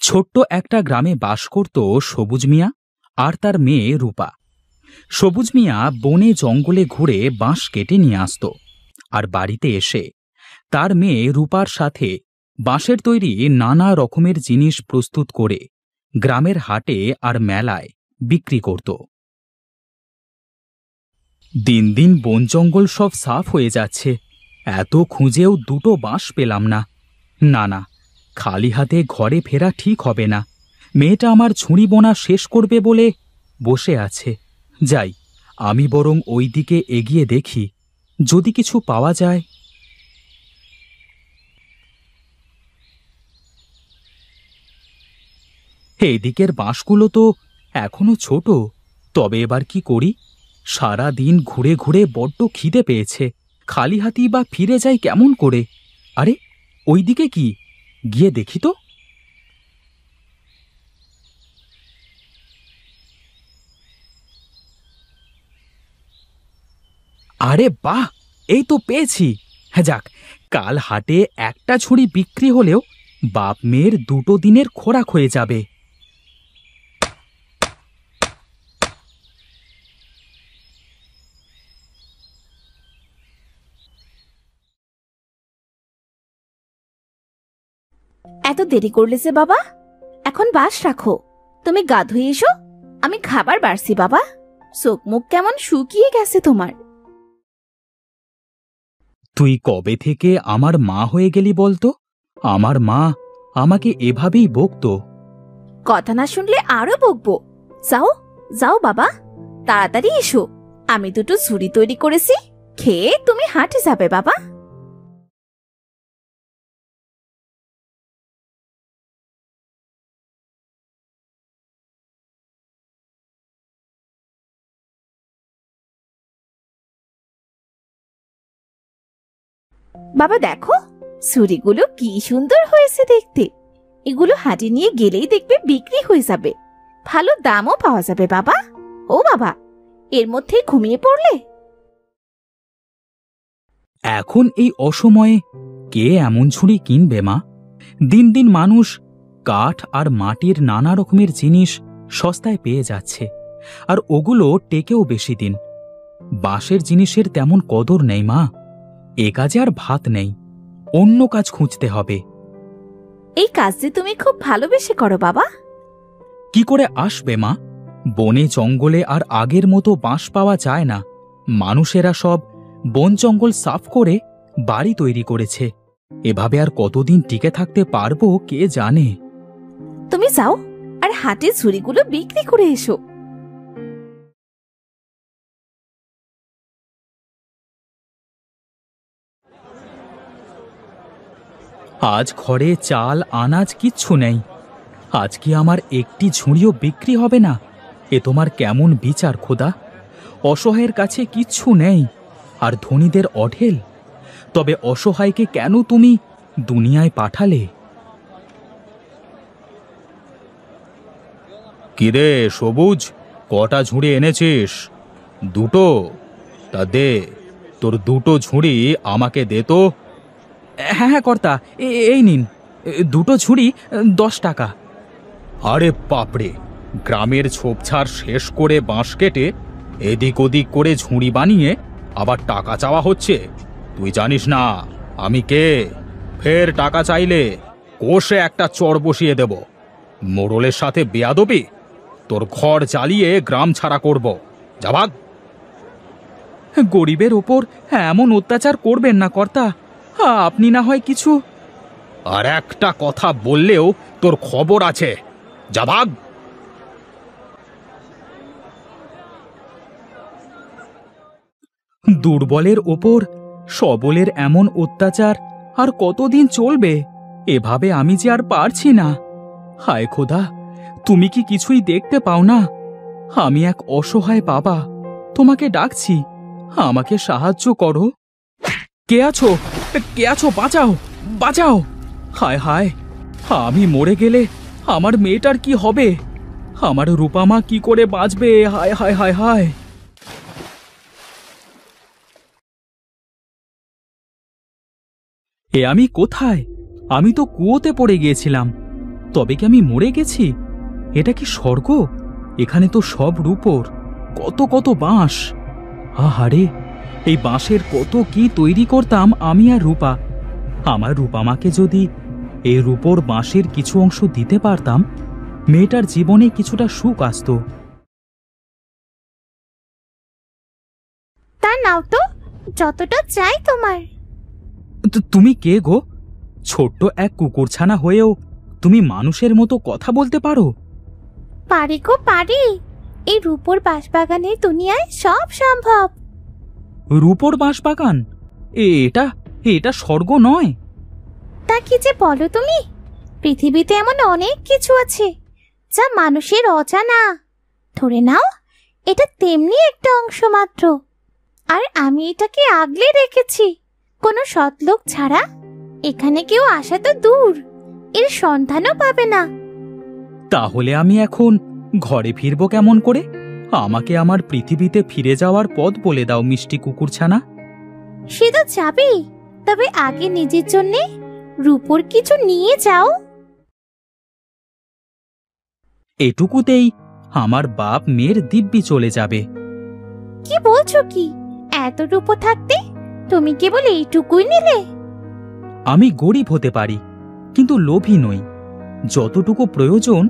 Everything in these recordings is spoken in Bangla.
ছোট্ট একটা গ্রামে বাস করত সবুজ মিয়া আর তার মেয়ে রূপা। সবুজ মিয়া বনে জঙ্গলে ঘুরে বাঁশ কেটে নিয়ে আসত, আর বাড়িতে এসে তার মেয়ে রূপার সাথে বাঁশের তৈরি নানা রকমের জিনিস প্রস্তুত করে গ্রামের হাটে আর মেলায় বিক্রি করত। দিন দিন বন জঙ্গল সব সাফ হয়ে যাচ্ছে, এত খুঁজেও দুটো বাঁশ পেলাম না। না না, খালি হাতে ঘরে ফেরা ঠিক হবে না। মেয়েটা আমার ঝুড়ি বোনা শেষ করবে বলে বসে আছে। যাই, আমি বরং ওই দিকে এগিয়ে দেখি, যদি কিছু পাওয়া যায়। এদিকের বাঁশগুলো তো এখনো ছোট, তবে এবার কি করি? সারা দিন ঘুরে ঘুরে বড্ড খিদে পেয়েছে, খালি হাতেই বা ফিরে যাই কেমন করে? আরে, ওইদিকে কি? গিয়ে দেখি তো। আরে বাহ, এই তো পেয়েছি। হ্যাঁ যাক, কাল হাটে একটা ঝুড়ি বিক্রি হলেও বাপ মেয়ের দুটো দিনের খোরাক হয়ে যাবে। এত দেরি করলে যে বাবা, এখন বাস রাখো, তুমি গা ধুয়ে এসো, আমি খাবার বাড়ছি বাবা। চোখ মুখ কেমন শুকিয়ে গেছে তোমার। তুই কবে থেকে আমার মা হয়ে গেলি বলতো? আমার মা আমাকে এভাবেই বকতো। কথা না শুনলে আরো বকবো। যাও যাও বাবা, তাড়াতাড়ি এসো, আমি দুটো ঝুড়ি তৈরি করেছি, খেয়ে তুমি হাঁটে যাবে বাবা। বাবা দেখো, ছুরিগুলো কি সুন্দর হয়েছে দেখতে। এগুলো হাটে নিয়ে গেলেই দেখবে বিক্রি হয়ে যাবে, ভালো দামও পাওয়া যাবে বাবা। ও বাবা, এর মধ্যে ঘুমিয়ে পড়লে? এখন এই অসময়ে কে এমন ঝুড়ি কিনবে মা? দিন দিন মানুষ কাঠ আর মাটির নানা রকমের জিনিস সস্তায় পেয়ে যাচ্ছে, আর ওগুলো টেকেও বেশি দিন। বাঁশের জিনিসের তেমন কদর নেই মা। এ কাজে আর ভাত নেই, অন্য কাজ খুঁজতে হবে। এই কাজ যে তুমি খুব ভালোবেসে করো বাবা। কি করে আসবে মা? বনে জঙ্গলে আর আগের মতো বাঁশ পাওয়া যায় না। মানুষেরা সব বন জঙ্গল সাফ করে বাড়ি তৈরি করেছে। এভাবে আর কতদিন টিকে থাকতে পারবো কে জানে। তুমি যাও আর হাটে ঝুড়িগুলো বিক্রি করে এসো। আজ ঘরে চাল আনাজ কিচ্ছু নেই। আজ কি আমার একটি ঝুড়িও বিক্রি হবে না? এ তোমার কেমন বিচার খোদা? অসহায়ের কাছে কিচ্ছু নেই, আর ধনীদের অঢেল। তবে অসহায়কে কেন তুমি দুনিয়ায় পাঠালে? কিরে সবুজ, কটা ঝুড়ি এনেছিস? দুটো? তা দে, তোর দুটো ঝুড়ি আমাকে দে তো। হ্যাঁ হ্যাঁ কর্তা, এই নিন দুটো ঝুড়ি, 10 টাকা। আরে বাপরে, গ্রামের ঝোপঝাড় শেষ করে বাঁশ কেটে এদিক ওদিক করে ঝুড়ি বানিয়ে আবার টাকা চাওয়া হচ্ছে? তুই জানিস না আমি কে? ফের টাকা চাইলে কোষে একটা চড় বসিয়ে দেব। মোড়লের সাথে বেয়াদবি? তোর ঘর জ্বালিয়ে গ্রাম ছাড়া করব। যা ভাগ। গরিবের ওপর এমন অত্যাচার করবেন না কর্তা, আপনি না হয় কিছু। আর একটা কথা বললেও তোর খবর আছে। যা ভাগ। দুর্বলের ওপর সবলের এমন অত্যাচার আর কতদিন চলবে? এভাবে আমি যে আর পারছি না। হায় খোদা, তুমি কি কিছুই দেখতে পাও না? আমি এক অসহায় বাবা, তোমাকে ডাকছি, আমাকে সাহায্য করো। কে আছো? কে আছো? বাঁচাও, বাঁচাও! হায় হায়, আমি মরে গেলে আমার মেয়েটার কি হবে? আমার রূপামা কি করে বাঁচবে? হায় হায় হায় হায়! এ আমি কোথায়? আমি তো কুয়োতে পড়ে গিয়েছিলাম। তবে কি আমি মরে গেছি? এটা কি স্বর্গ? এখানে তো সব রূপোর, কত কত বাঁশ। আহারে, এই বাঁশের কত কি তৈরি করতাম আমি আর রূপা। আমার রূপামাকে যদি এই রূপোর বাঁশের কিছু অংশ দিতে পারতাম, মেয়েটার জীবনে কিছুটা সুখ আসতো। তা নাও তো, যতটা চাই তোমার। তুমি কে গো? ছোট্ট এক কুকুরছানা হয়েও তুমি মানুষের মতো কথা বলতে পারো? পারি গো পারি, এই রূপোর বাঁশবাগানের দুনিয়ায় সব সম্ভব। রূপোর বাঁশবাগান? এটা এটা স্বর্গ নয়? তা কি যে বলো তুমি! পৃথিবীতে এমন অনেক কিছু আছে যা মানুষের অজানা। ধরে নাও, এটা তেমনি একটা অংশ মাত্র। আর আমি এটাকে আগলে রেখেছি। কোনো সৎলোক ছাড়া এখানে কেউ আসা তো দূর, এর সন্ধানও পাবে না। তাহলে আমি এখন ঘরে ফিরবো কেমন করে? আমাকে আমার পৃথিবীতে ফিরে যাওয়ার পথ বলে দাও মিষ্টি কুকুরছানা। সে তো যাবেই, তবে আগে নিজের জন্যে রূপোর কিছু নিয়ে যাও। এটুকুতেই আমার বাপ মেয়ের দিব্যি চলে যাবে। কি বলছো কি? এত রূপো থাকতে তুমি কেবল এইটুকুই নিলে? আমি গরিব হতে পারি, কিন্তু লোভী নই। যতটুকু প্রয়োজন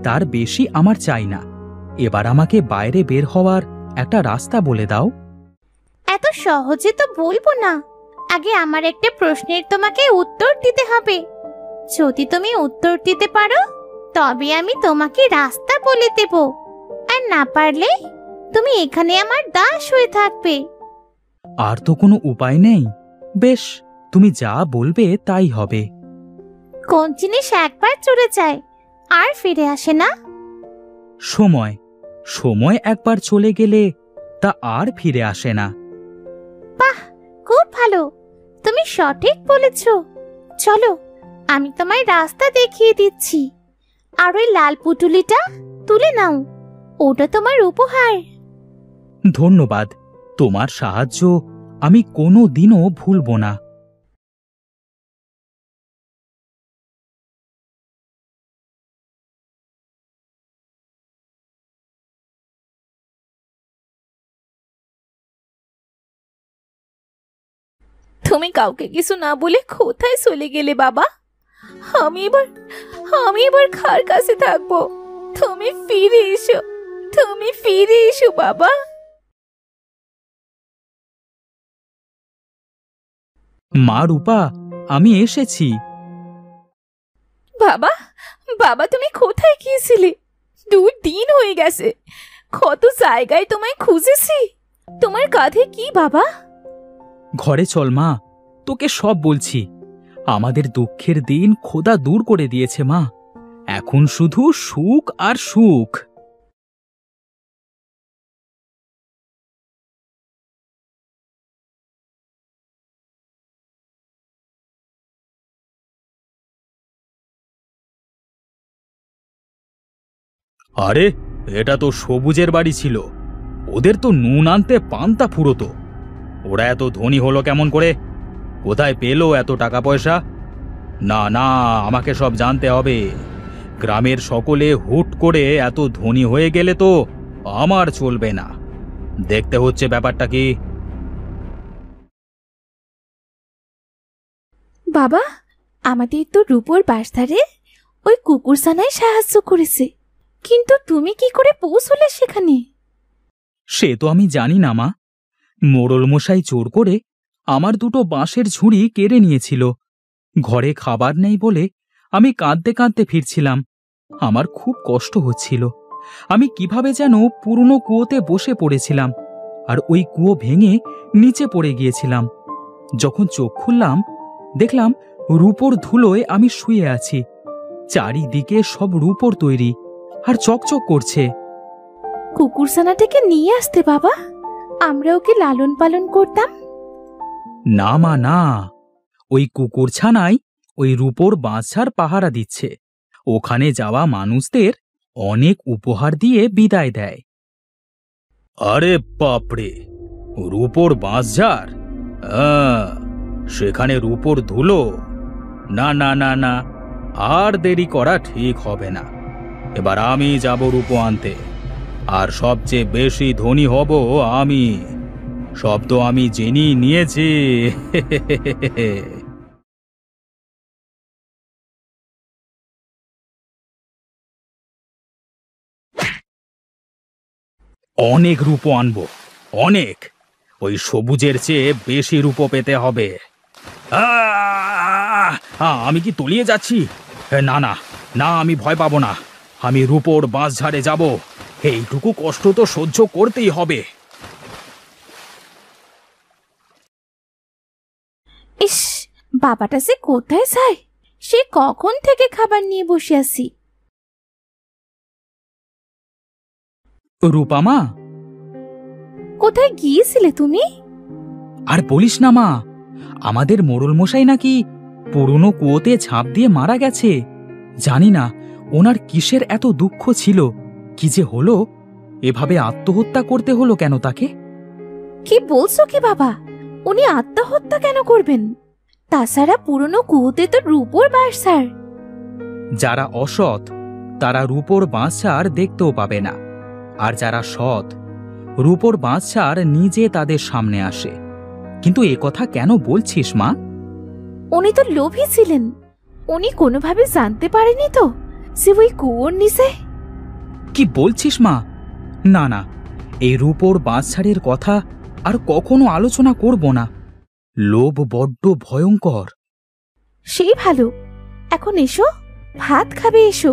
তার বেশি আমার চাই না। এবার আমাকে বাইরে বের হওয়ার একটা রাস্তা বলে দাও। এত সহজে তো বলবো না। আগে আমার একটা প্রশ্নের তোমাকে উত্তর দিতে হবে। যদি তুমি উত্তর দিতে পারো তবে আমি তোমাকে রাস্তা বলে দেব, আর না পারলে তুমি এখানে আমার দাস হয়ে থাকবে। আর তো কোনো উপায় নেই। বেশ, তুমি যা বলবে তাই হবে। কোন জিনিস একবার চলে যায় আর ফিরে আসে না? সময়। সময় একবার চলে গেলে তা আর ফিরে আসে না। বাহ, খুব ভালো, তুমি সঠিক বলেছ। চলো, আমি তোমায় রাস্তা দেখিয়ে দিচ্ছি। আর ওই লাল পুটুলিটা তুলে নাও, ওটা তোমার উপহার। ধন্যবাদ। তোমার সাহায্য আমি কোনো দিনও ভুলব না। তুমি কাউকে কিছু না বলে কোথায় চলে গেলে বাবা? আমি এবার কার কাছে থাকবো? তুমি ফিরে এসো, তুমি ফিরে এসো বাবা। মা রূপা, আমি এসেছি। বাবা, বাবা তুমি কোথায় গিয়েছিলে? 2 দিন হয়ে গেছে, কত জায়গায় তোমায় খুঁজেছি। তোমার কাঁধে কি বাবা? ঘরে চল মা, তোকে সব বলছি। আমাদের দুঃখের দিন খোদা দূর করে দিয়েছে মা। এখন শুধু সুখ আর সুখ। আরে, এটা তো সবুজের বাড়ি ছিল। ওদের তো নুন আনতে পান্তা ফুরোতো। ওরা এত ধনী হলো কেমন করে? কোথায় পেলো এত টাকা পয়সা? না না, আমাকে সব জানতে হবে। গ্রামের সকলে হুট করে এত ধনী হয়ে গেলে তো আমার চলবে না। দেখতে হচ্ছে ব্যাপারটা কি। বাবা, আমাদের তো রূপোর বাসধারে ওই কুকুরছানায় সাহায্য করেছে, কিন্তু তুমি কি করে পৌঁছলে সেখানে? সে তো আমি জানি না মা। মোড়ল মশাই জোর করে আমার 2টো বাঁশের ঝুড়ি কেড়ে নিয়েছিল। ঘরে খাবার নেই বলে আমি কাঁদতে কাঁদতে ফিরছিলাম। আমার খুব কষ্ট হচ্ছিল। আমি কিভাবে যেন পুরনো কুয়োতে বসে পড়েছিলাম, আর ওই কুয়ো ভেঙে নিচে পড়ে গিয়েছিলাম। যখন চোখ খুললাম, দেখলাম রূপোর ধুলোয় আমি শুয়ে আছি। চারিদিকে সব রূপোর তৈরি আর চকচক করছে। কুকুরছানাটাকে নিয়ে আসতে বাবা, আমরা ওকে লালন পালন করতাম। না মা না, ওই কুকুরছানাই ওই রূপোর বাঁশঝাড় পাহারা দিচ্ছে। ওখানে যাওয়া মানুষদের অনেক উপহার দিয়ে বিদায় দেয়। আরে বাপরে, রূপোর বাঁশঝাড়! সেখানে রূপোর ধুলো? না না না না, আর দেরি করা ঠিক হবে না। এবার আমি যাব রূপো আনতে, আর সবচেয়ে বেশি ধনী হব আমি। সব তো আমি জেনেই নিয়েছি। অনেক রূপো আনবো, অনেক। ওই সবুজের চেয়ে বেশি রূপো পেতে হবে। আমি কি তলিয়ে যাচ্ছি? না না না, আমি ভয় পাবো না। আমি রূপোর বাঁশঝাড়ে যাব। এইটুকু কষ্ট তো সহ্য করতেই হবে। ইস, বাবাটা যে কোথায় যায়? সে কখন থেকে খাবার নিয়ে বসে আছি। রূপা মা, কোথায় গিয়েছিলে তুমি? আর বলিস না মা, আমাদের মোড়ল মশাই নাকি পুরনো কুয়োতে ঝাঁপ দিয়ে মারা গেছে। জানি না ওনার কিসের এত দুঃখ ছিল, কি যে হলো, এভাবে আত্মহত্যা করতে হলো কেন তাকে? কি বলছো কি বাবা? উনি আত্মহত্যা কেন করবেন? তাছাড়া পুরনো কুয়োতে তো রূপোর বাসার। যারা অসৎ তারা রূপোর বাঁশঝাড় দেখতেও পাবে না, আর যারা সৎ রূপোর বাঁশঝাড় নিজে তাদের সামনে আসে। কিন্তু এ কথা কেন বলছিস মা? উনি তো লোভী ছিলেন। উনি কোনোভাবে জানতে পারেনি তো যে ওই কুয়োর নিচে। কি বলছিস মা? না না, এই রূপোর বাঁশঝাড়ের কথা আর কখনো আলোচনা করব না। লোভ বড্ড ভয়ঙ্কর। সেই ভালো, এখন এসো, ভাত খাবে, এসো।